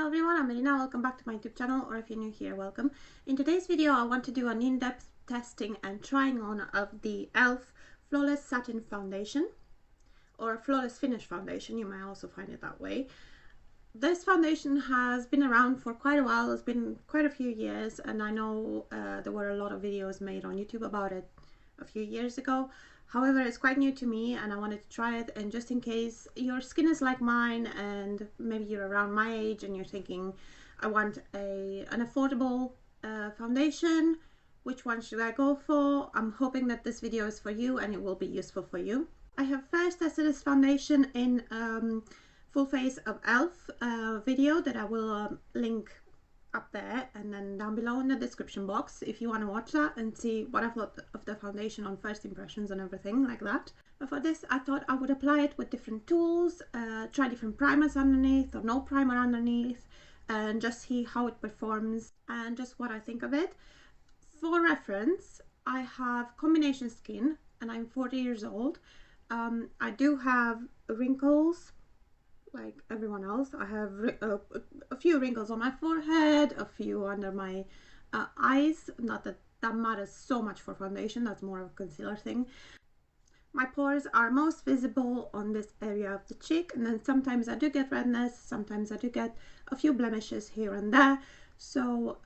everyone, I'm Elena. Welcome back to my YouTube channel, or if you're new here, welcome. In today's video, I want to do an in-depth testing and trying on of the e.l.f. Flawless Satin Foundation, or Flawless Finish Foundation, you might also find it that way. This foundation has been around for quite a while. It's been quite a few years, and I know there were a lot of videos made on YouTube about it a few years ago. However, it's quite new to me and I wanted to try it, and just in case your skin is like mine and maybe you're around my age and you're thinking, I want an affordable foundation, which one should I go for? I'm hoping that this video is for you and it will be useful for you. I have first tested this foundation in full face of e.l.f. Video that I will link up there and then down below in the description box if you want to watch that and see what I thought of the foundation on first impressions and everything like that. But for this, I thought I would apply it with different tools, try different primers underneath or no primer underneath, and just see how it performs and just what I think of it. For reference, I have combination skin and I'm 40 years old. I do have wrinkles like everyone else. I have a few wrinkles on my forehead, a few under my eyes. Not that that matters so much for foundation, that's more of a concealer thing. My pores are most visible on this area of the cheek, and then sometimes I do get redness, sometimes I do get a few blemishes here and there. So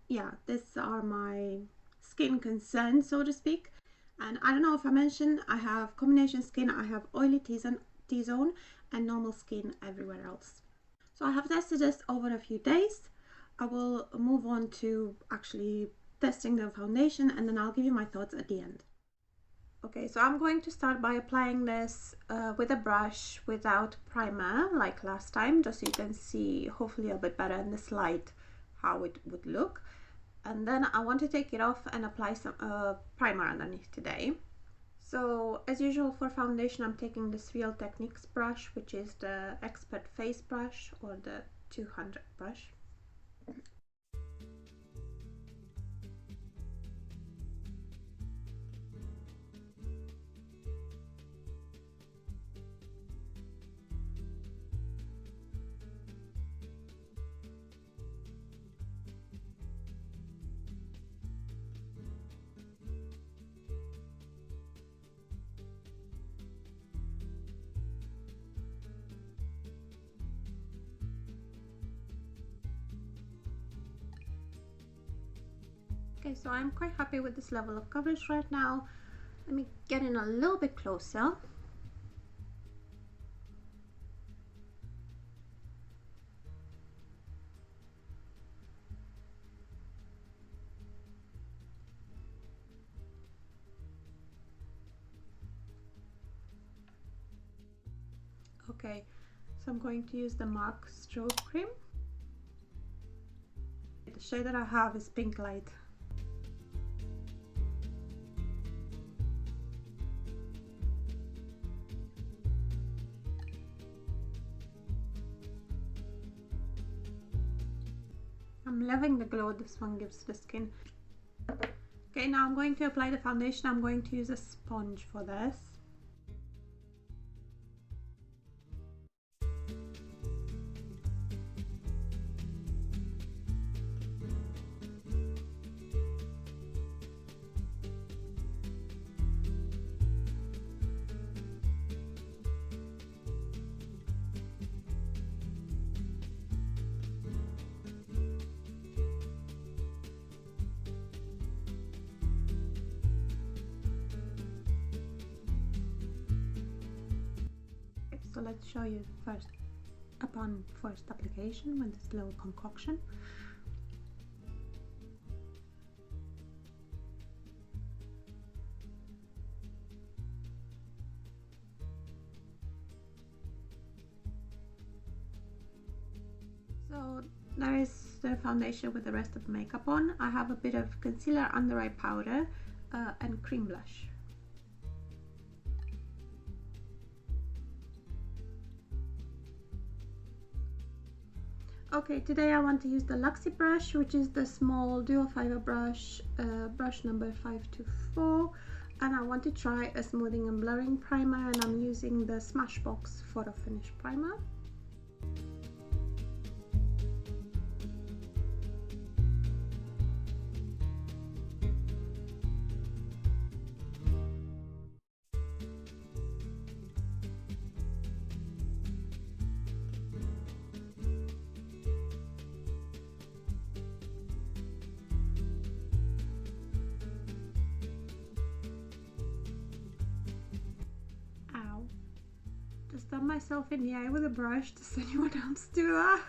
yeah, these are my skin concerns, so to speak. And I don't know if I mentioned, I have combination skin, I have oily T-zone and normal skin everywhere else. So I have tested this over a few days. I will move on to actually testing the foundation and then I'll give you my thoughts at the end. Okay, so I'm going to start by applying this with a brush without primer like last time, just so you can see hopefully a bit better in this light how it would look. And then I want to take it off and apply some primer underneath today. So as usual for foundation, I'm taking this Real Techniques brush, which is the Expat face brush or the 200 brush. Okay, so I'm quite happy with this level of coverage right now. Let me get in a little bit closer. Okay, so I'm going to use the MAC Strobe Cream. The shade that I have is Pink Light. I'm loving the glow this one gives the skin. Okay, now I'm going to apply the foundation. I'm going to use a sponge for this. So let's show you first upon first application with this little concoction. So there is the foundation with the rest of the makeup on. I have a bit of concealer, under eye powder and cream blush. Okay, today I want to use the Luxie brush, which is the small dual fiber brush, brush number 524, and I want to try a smoothing and blurring primer, and I'm using the Smashbox Photo Finish Primer. stab myself in the eye with a brush. Does anyone else do that?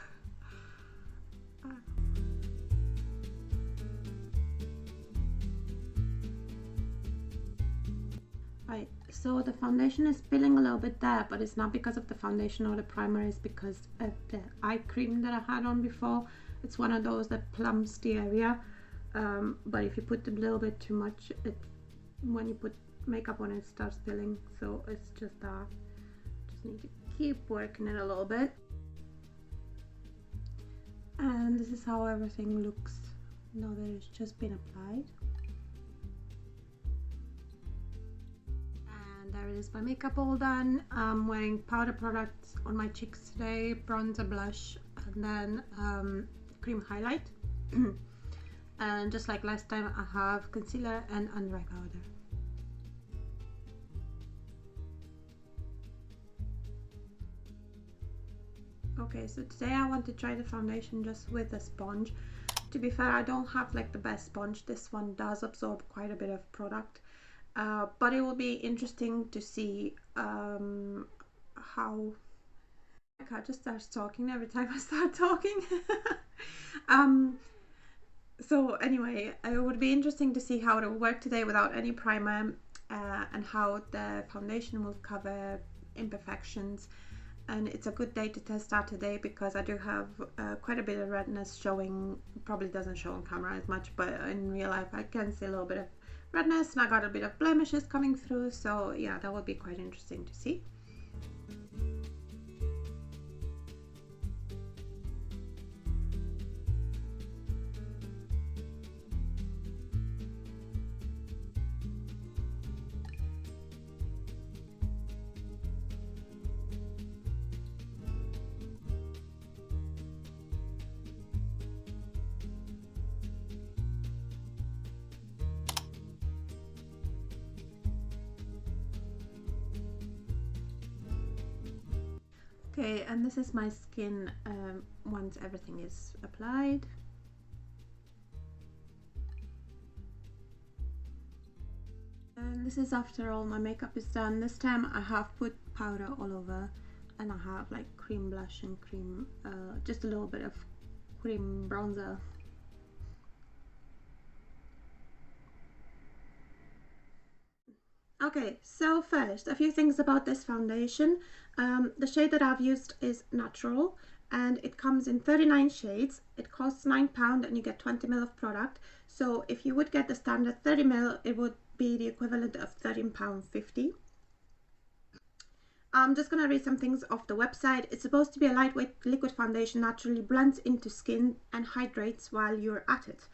Right, so the foundation is spilling a little bit there, but it's not because of the foundation or the primer, it's because of the eye cream that I had on before. It's one of those that plumps the area, but if you put a little bit too much, when you put makeup on it starts spilling, so it's just that. Just need to keep working it a little bit. And this is how everything looks now that it's just been applied. And there it is, my makeup all done. I'm wearing powder products on my cheeks today, bronzer, blush, and then cream highlight. And just like last time, I have concealer and under eye powder. Okay, so today I want to try the foundation just with a sponge. To be fair, I don't have like the best sponge. This one does absorb quite a bit of product, but it will be interesting to see how... I can't just start talking every time I start talking. So anyway, it would be interesting to see how it will work today without any primer, and how the foundation will cover imperfections. And it's a good day to test that today because I do have quite a bit of redness showing. Probably doesn't show on camera as much, but in real life I can see a little bit of redness, and I got a bit of blemishes coming through, so yeah, that would be quite interesting to see. Okay, and this is my skin once everything is applied. And this is after all my makeup is done. This time I have put powder all over, and I have like cream blush and cream, just a little bit of cream bronzer. Okay, so first, a few things about this foundation. The shade that I've used is Natural, and it comes in 39 shades. It costs £9 and you get 20 ml of product. So if you would get the standard 30 ml, it would be the equivalent of £13.50. I'm just going to read some things off the website. It's supposed to be a lightweight liquid foundation, naturally blends into skin and hydrates while you're at it.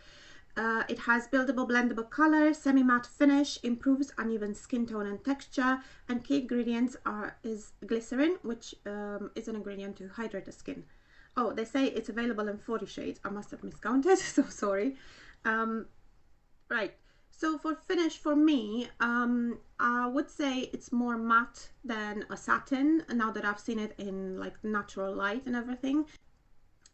It has buildable, blendable color, semi-matte finish, improves uneven skin tone and texture, and key ingredients is glycerin, which is an ingredient to hydrate the skin. Oh, they say it's available in 40 shades. I must have miscounted, so sorry. Right, so for finish for me, I would say it's more matte than a satin, now that I've seen it in like natural light and everything.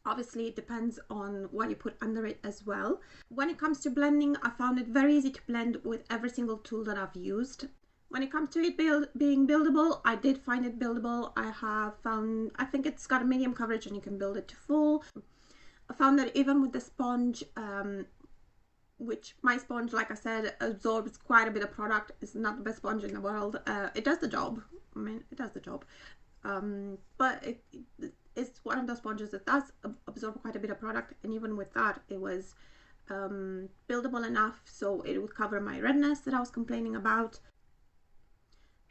Obviously, it depends on what you put under it as well. When it comes to blending, I found it very easy to blend with every single tool that I've used. When it comes to it being buildable, I did find it buildable. I think it's got a medium coverage and you can build it to full. I found that even with the sponge, which my sponge, like I said, absorbs quite a bit of product. It's not the best sponge in the world. It does the job. I mean, it does the job. But it's one of those sponges that does absorb quite a bit of product, and even with that, it was buildable enough so it would cover my redness that I was complaining about.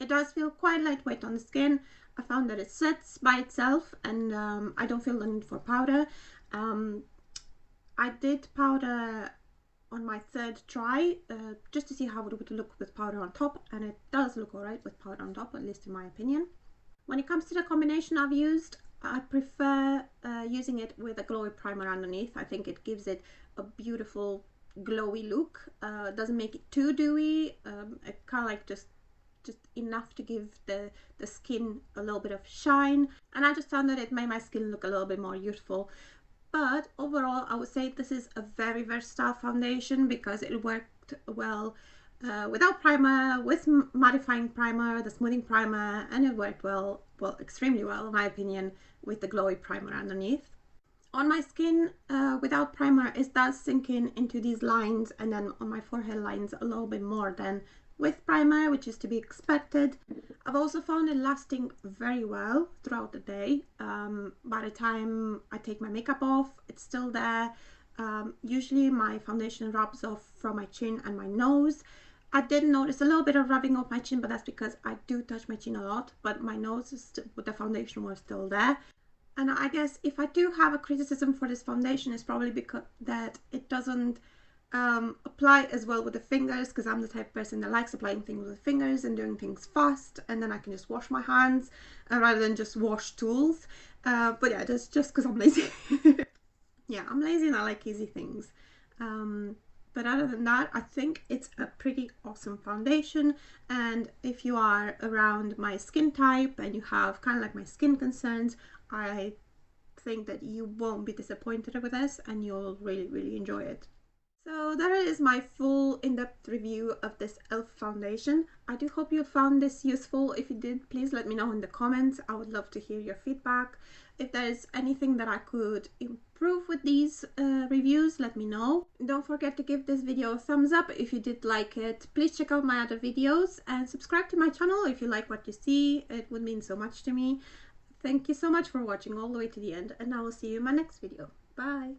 It does feel quite lightweight on the skin. I found that it sets by itself, and I don't feel the need for powder. I did powder on my third try just to see how it would look with powder on top, and it does look alright with powder on top, at least in my opinion. When it comes to the combination I've used, I prefer using it with a glowy primer underneath. I think it gives it a beautiful glowy look. Doesn't make it too dewy. It kind of like just enough to give the skin a little bit of shine. And I just found that it made my skin look a little bit more youthful. But overall, I would say this is a very versatile foundation because it worked well without primer, with mattifying primer, the smoothing primer, and it worked well, extremely well in my opinion, with the glowy primer underneath. On my skin, without primer, it does sink in into these lines, and then on my forehead lines a little bit more than with primer, which is to be expected. I've also found it lasting very well throughout the day. By the time I take my makeup off, it's still there. Usually my foundation rubs off from my chin and my nose. I did notice a little bit of rubbing off my chin, but that's because I do touch my chin a lot, but my nose is with the foundation was still there. And I guess if I do have a criticism for this foundation, it's probably because that it doesn't apply as well with the fingers, because I'm the type of person that likes applying things with the fingers and doing things fast, and then I can just wash my hands rather than just wash tools. But yeah, that's just because I'm lazy. Yeah, I'm lazy and I like easy things. But other than that, I think it's a pretty awesome foundation. And if you are around my skin type and you have kind of like my skin concerns, I think that you won't be disappointed with this and you'll really enjoy it. So that is my full in-depth review of this e.l.f. foundation. I do hope you found this useful. If you did, please let me know in the comments. I would love to hear your feedback. If there's anything that I could improve with these reviews, let me know. Don't forget to give this video a thumbs up if you did like it. Please check out my other videos and subscribe to my channel if you like what you see. It would mean so much to me. Thank you so much for watching all the way to the end, and I will see you in my next video. Bye!